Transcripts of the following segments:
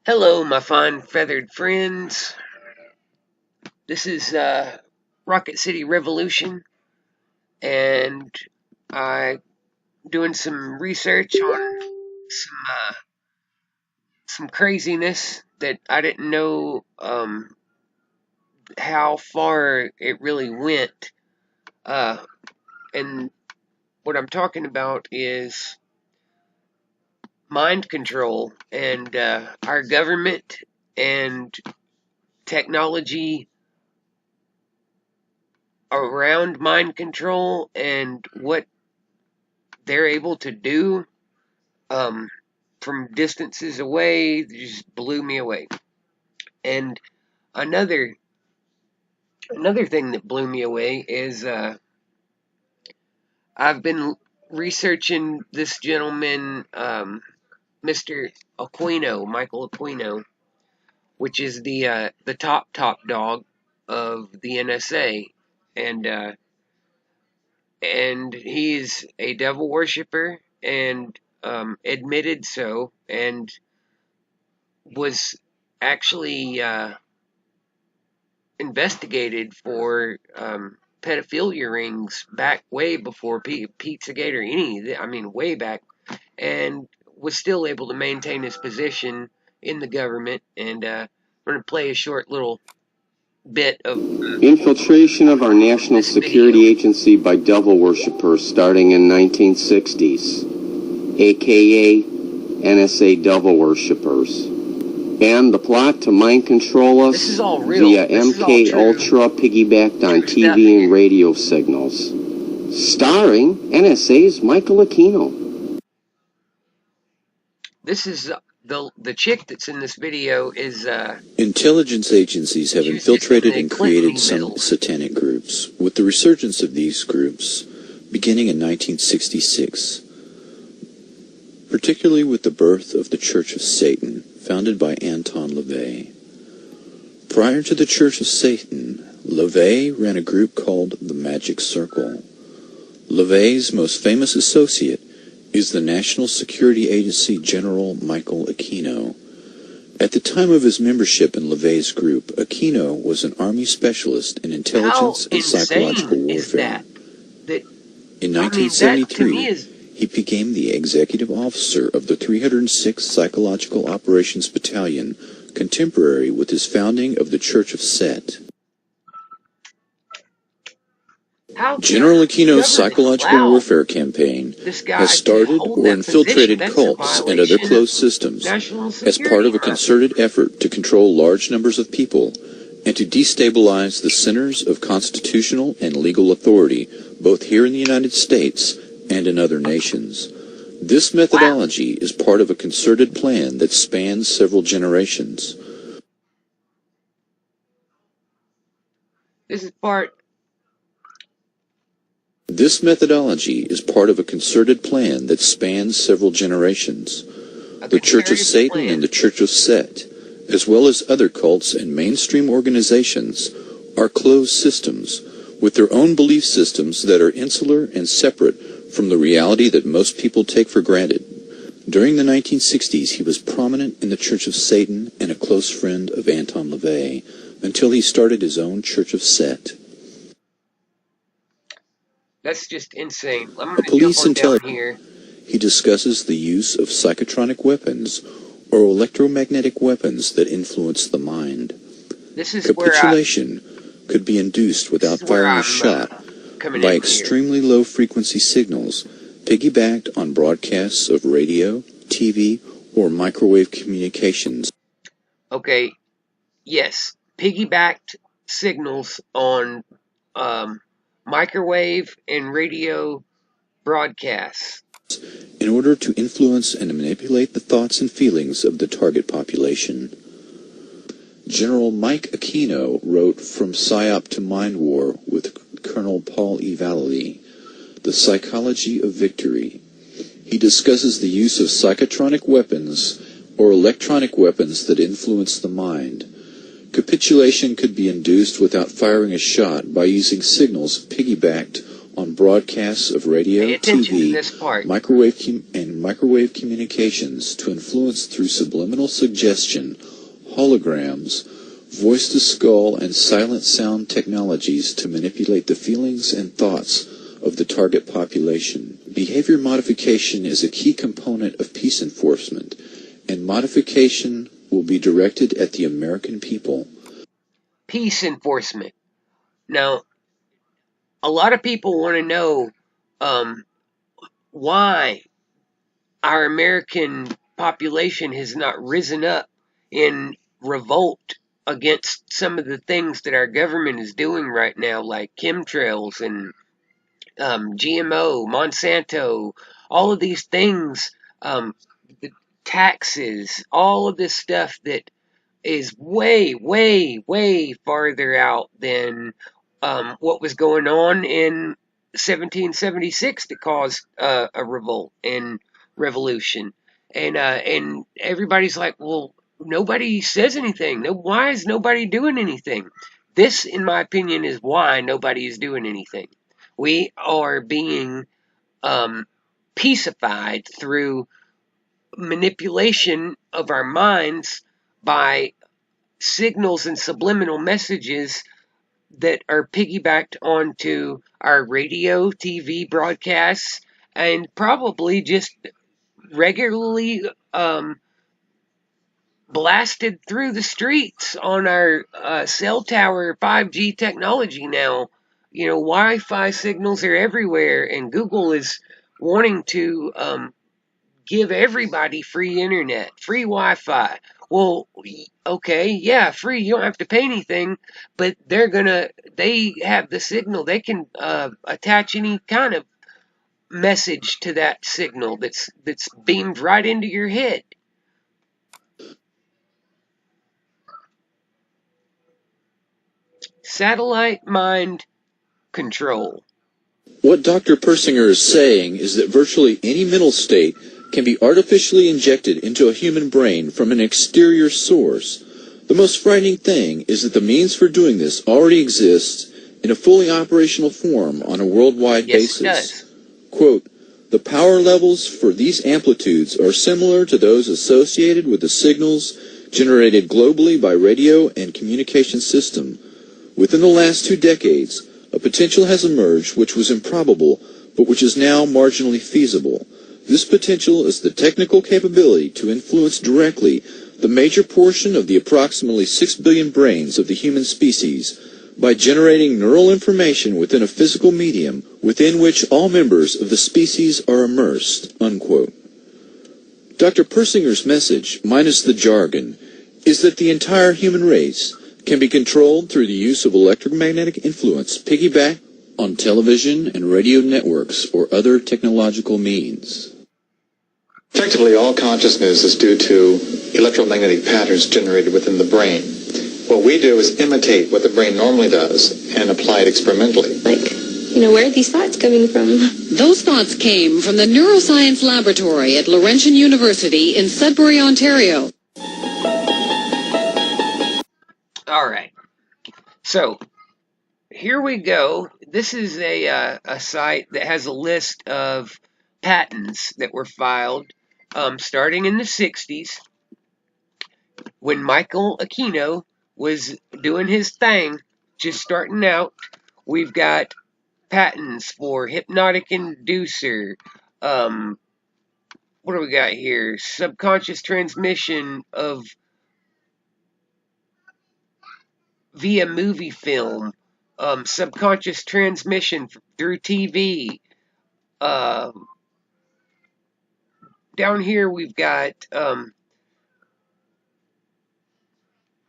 Hello, my fine feathered friends. This is Rocket City Revolution, and I doing some research on some craziness that I didn't know how far it really went. And what I'm talking about is mind control and our government and technology around mind control and what they're able to do um, from distances away just blew me away. And another another thing that blew me away is I've been researching this gentleman, Mr. Aquino, Michael Aquino, which is the top dog of the NSA, and and he's a devil worshiper and admitted so, and was actually investigated for pedophilia rings back way before Pizzagate or way back, and was still able to maintain his position in the government. And I'm going to play a short little bit of infiltration of our national security video. agency by devil worshippers starting in 1960s, aka NSA devil worshippers. And the plot to mind control us via MK Ultra piggybacked on TV and radio signals. Starring NSA's Michael Aquino. This is the chick that's in this video is intelligence agencies have infiltrated and created some satanic groups, with the resurgence of these groups beginning in 1966, particularly with the birth of the Church of Satan, founded by Anton LaVey. Prior to the Church of Satan, LaVey ran a group called the Magic Circle. LaVey's most famous associate is the National Security Agency General Michael Aquino. At the time of his membership in LaVey's group, Aquino was an Army specialist in intelligence and psychological warfare. In 1973, he became the executive officer of the 306th Psychological Operations Battalion, contemporary with his founding of the Church of Set. General Aquino's psychological warfare campaign has started or infiltrated cults and other closed systems as part of a concerted effort to control large numbers of people and to destabilize the centers of constitutional and legal authority, both here in the United States and in other nations. This methodology is part of a concerted plan that spans several generations. This methodology is part of a concerted plan that spans several generations. The Church of Satan and the Church of Set, as well as other cults and mainstream organizations, are closed systems with their own belief systems that are insular and separate from the reality that most people take for granted. During the 1960s, he was prominent in the Church of Satan and a close friend of Anton LaVey, until he started his own Church of Set. That's just insane. I'm a police intelligence. He discusses the use of psychotronic weapons or electromagnetic weapons that influence the mind. Capitulation could be induced without firing a shot by extremely low frequency signals piggybacked on broadcasts of radio, TV, or microwave communications. Okay, yes, piggybacked signals on microwave and radio broadcasts in order to influence and manipulate the thoughts and feelings of the target population. General Mike Aquino wrote From Psyop to Mind War with Colonel Paul E. Vallely, The Psychology of Victory. He discusses the use of psychotronic weapons or electronic weapons that influence the mind. Capitulation could be induced without firing a shot by using signals piggybacked on broadcasts of radio, Pay attention to TV, this part. microwave communications to influence through subliminal suggestion, holograms, voice-to-skull, and silent sound technologies to manipulate the feelings and thoughts of the target population. Behavior modification is a key component of peace enforcement, and modification will be directed at the American people. Peace enforcement. Now, a lot of people want to know why our American population has not risen up in revolt against some of the things that our government is doing right now, like chemtrails and GMO, Monsanto, all of these things, the taxes, all of this stuff that is way, way, way farther out than what was going on in 1776 that caused a revolt and revolution. And everybody's like, well, nobody says anything. No, why is nobody doing anything? This, in my opinion, is why nobody is doing anything. We are being peacified through manipulation of our minds by signals and subliminal messages that are piggybacked onto our radio, TV broadcasts, and probably just regularly blasted through the streets on our cell tower 5G technology now. You know, Wi-Fi signals are everywhere, and Google is wanting to give everybody free internet, free Wi-Fi. Well, okay, yeah, free. You don't have to pay anything, but they have the signal. They can attach any kind of message to that signal that's beamed right into your head. Satellite mind control. What Dr. Persinger is saying is that virtually any mental state can be artificially injected into a human brain from an exterior source. The most frightening thing is that the means for doing this already exists in a fully operational form on a worldwide basis. It does. Quote, the power levels for these amplitudes are similar to those associated with the signals generated globally by radio and communication system. Within the last 2 decades, a potential has emerged which was improbable, but which is now marginally feasible. This potential is the technical capability to influence directly the major portion of the approximately 6 billion brains of the human species by generating neural information within a physical medium within which all members of the species are immersed, unquote. Dr. Persinger's message, minus the jargon, is that the entire human race can be controlled through the use of electromagnetic influence piggybacked on television and radio networks or other technological means. Effectively, all consciousness is due to electromagnetic patterns generated within the brain. What we do is imitate what the brain normally does and apply it experimentally. Where are these thoughts coming from? Those thoughts came from the Neuroscience Laboratory at Laurentian University in Sudbury, Ontario. All right. So here we go. This is a site that has a list of patents that were filed starting in the 60s when Michael Aquino was doing his thing, just starting out. We've got patents for hypnotic inducer. What do we got here? Subconscious transmission of via movie film, subconscious transmission through TV. Down here we've got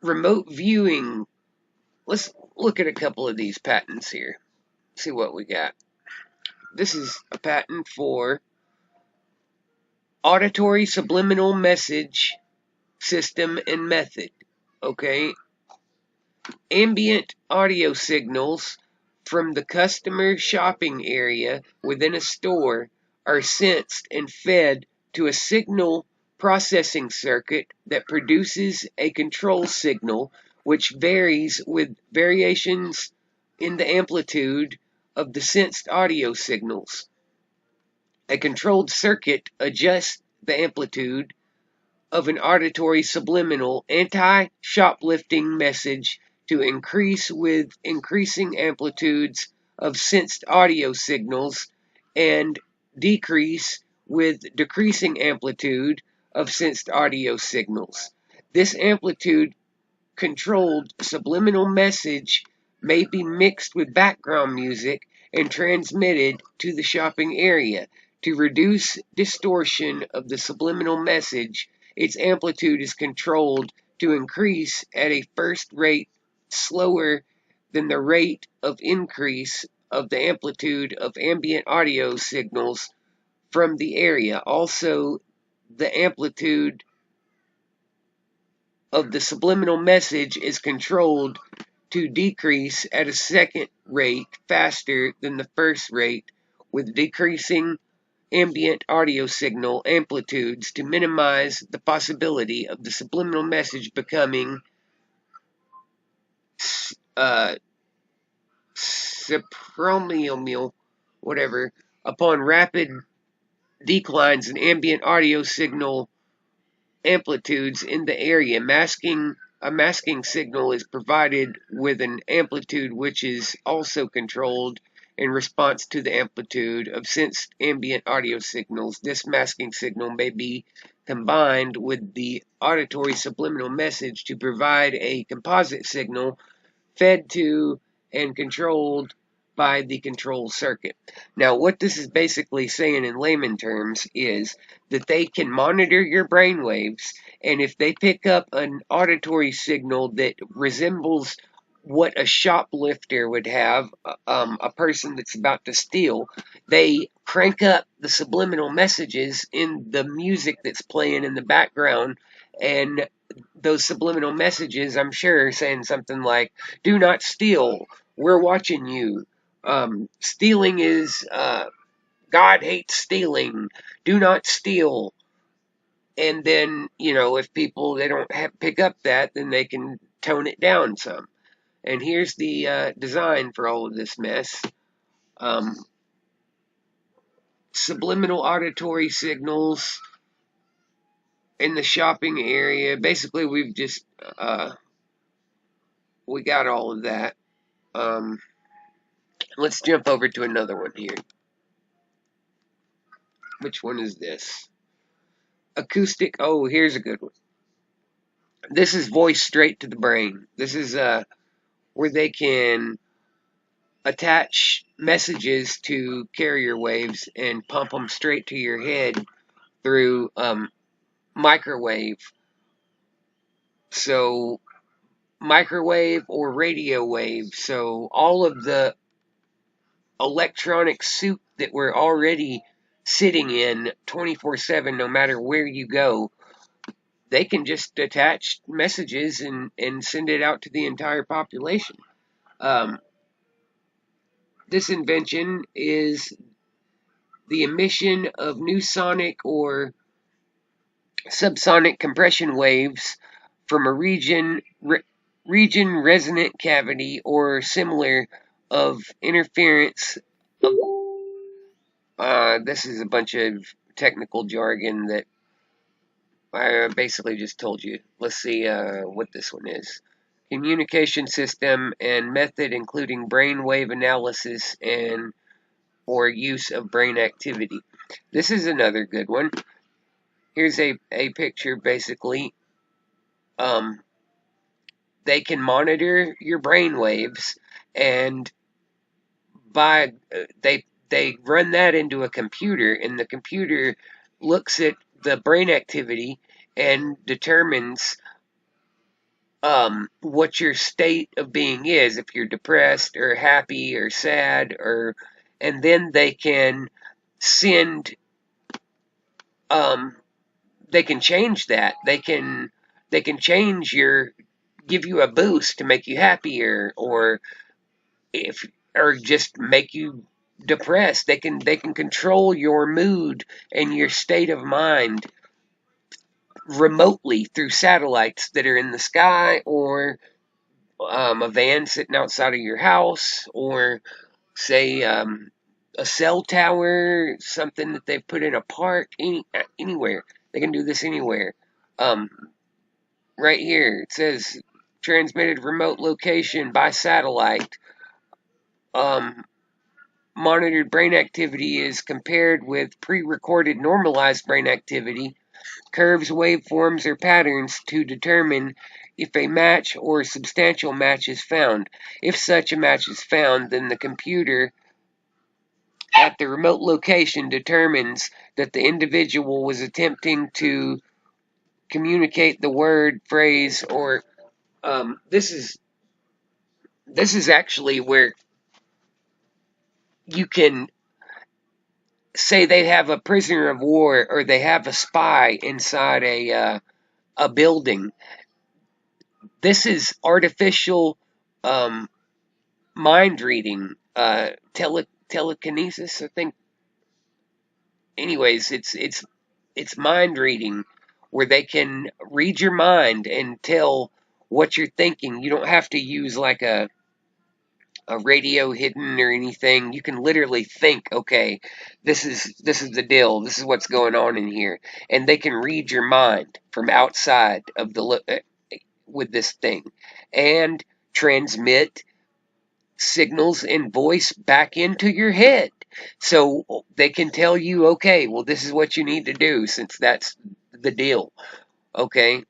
remote viewing. Let's look at a couple of these patents here. See what we got. This is a patent for auditory subliminal message system and method. Okay. Ambient audio signals from the customer shopping area within a store are sensed and fed to a signal processing circuit that produces a control signal which varies with variations in the amplitude of the sensed audio signals. A controlled circuit adjusts the amplitude of an auditory subliminal anti-shoplifting message to increase with increasing amplitudes of sensed audio signals and decrease with decreasing amplitude of sensed audio signals. This amplitude controlled subliminal message may be mixed with background music and transmitted to the shopping area. To reduce distortion of the subliminal message, its amplitude is controlled to increase at a first rate slower than the rate of increase of the amplitude of ambient audio signals from the area. Also, the amplitude of the subliminal message is controlled to decrease at a second rate faster than the first rate, with decreasing ambient audio signal amplitudes to minimize the possibility of the subliminal message becoming supremial, whatever, upon rapid declines in ambient audio signal amplitudes in the area. A masking signal is provided with an amplitude which is also controlled in response to the amplitude of sensed ambient audio signals. This masking signal may be combined with the auditory subliminal message to provide a composite signal fed to and controlled by the control circuit. Now, what this is basically saying in layman terms is that they can monitor your brain waves, and if they pick up an auditory signal that resembles what a shoplifter would have, a person that's about to steal, they crank up the subliminal messages in the music that's playing in the background, and those subliminal messages, I'm sure, saying something like, "Do not steal. We're watching you. Stealing is, God hates stealing. Do not steal." And then, if people, they don't pick up that, then they can tone it down some. And here's the design for all of this mess. Subliminal auditory signals in the shopping area. Basically, we got all of that. Let's jump over to another one here. Which one is this? Acoustic. Oh, here's a good one. This is voice straight to the brain. This is where they can attach messages to carrier waves and pump them straight to your head through microwave. So microwave or radio wave. So all of the electronic soup that we're already sitting in 24/7, no matter where you go, they can just attach messages and send it out to the entire population. This invention is the emission of new sonic or subsonic compression waves from a region resonant cavity or similar of interference. This is a bunch of technical jargon that I basically just told you. Let's see what this one is. Communication system and method including brainwave analysis and or use of brain activity. This is another good one. Here's a picture basically. They can monitor your brain waves, and they run that into a computer, and the computer looks at the brain activity and determines what your state of being is, if you're depressed or happy or sad, and then they can send they can change that. They can change give you a boost to make you happier, or just make you depressed. They can control your mood and your state of mind remotely through satellites that are in the sky, or a van sitting outside of your house, or say, a cell tower, something that they put in a park, anywhere. They can do this anywhere. Right here, it says transmitted remote location by satellite. Monitored brain activity is compared with pre-recorded normalized brain activity, curves, waveforms, or patterns to determine if a match or substantial match is found. If such a match is found, then the computer at the remote location determines that the individual was attempting to communicate the word, phrase, or this is actually where you can say they have a prisoner of war or they have a spy inside a building. This is artificial um, mind reading, telekinesis, I think. Anyways, it's mind reading where they can read your mind and tell what you're thinking. You don't have to use like a radio hidden or anything. You can literally think, okay, this is the deal. This is what's going on in here, and they can read your mind from outside of the with this thing, and transmit signals and voice back into your head. So they can tell you, okay, well, this is what you need to do since that's the deal. Okay.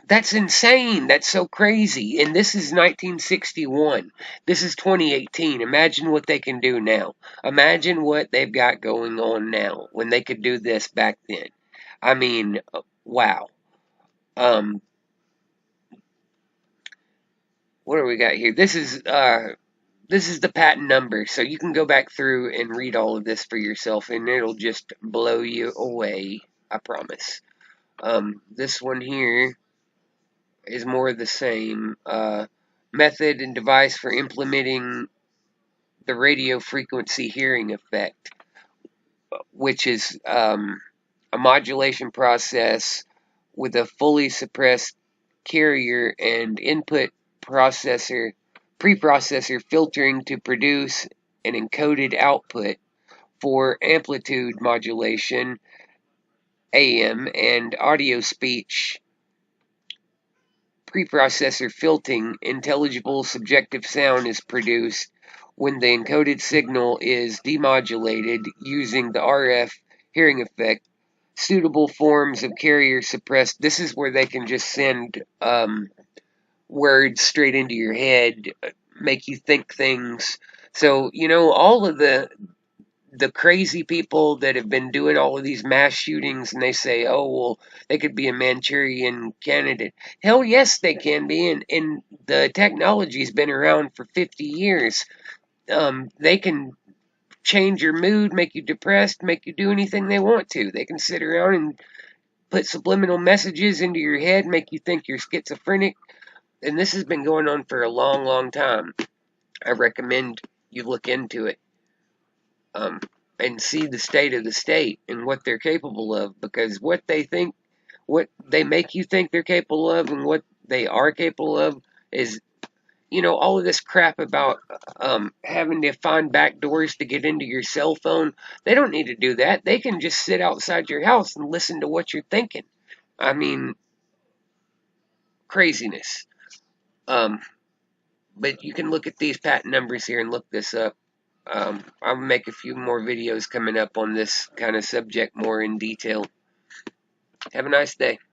That's insane. That's so crazy. And this is 1961. This is 2018. Imagine what they can do now. Imagine what they've got going on now when they could do this back then. I mean, wow. What do we got here? This is the patent number, so you can go back through and read all of this for yourself, and it'll just blow you away. I promise. This one here is more of the same. Method and device for implementing the radio frequency hearing effect, which is a modulation process with a fully suppressed carrier and input processor, preprocessor filtering to produce an encoded output for amplitude modulation, AM, and audio speech preprocessor filtering. Intelligible subjective sound is produced when the encoded signal is demodulated using the RF hearing effect. Suitable forms of carrier suppressed. This is where they can just send words straight into your head, make you think things. So, all of the crazy people that have been doing all of these mass shootings, and they say, oh, well, they could be a Manchurian candidate. Hell yes, they can be, and the technology's been around for 50 years. They can change your mood, make you depressed, make you do anything they want to. They can sit around and put subliminal messages into your head, make you think you're schizophrenic, and this has been going on for a long, long time. I recommend you look into it. And see the state of the state and what they're capable of, because what they make you think they're capable of and what they are capable of is, all of this crap about having to find back doors to get into your cell phone. They don't need to do that. They can just sit outside your house and listen to what you're thinking. I mean, craziness. But you can look at these patent numbers here and look this up. I'll make a few more videos coming up on this kind of subject more in detail. Have a nice day.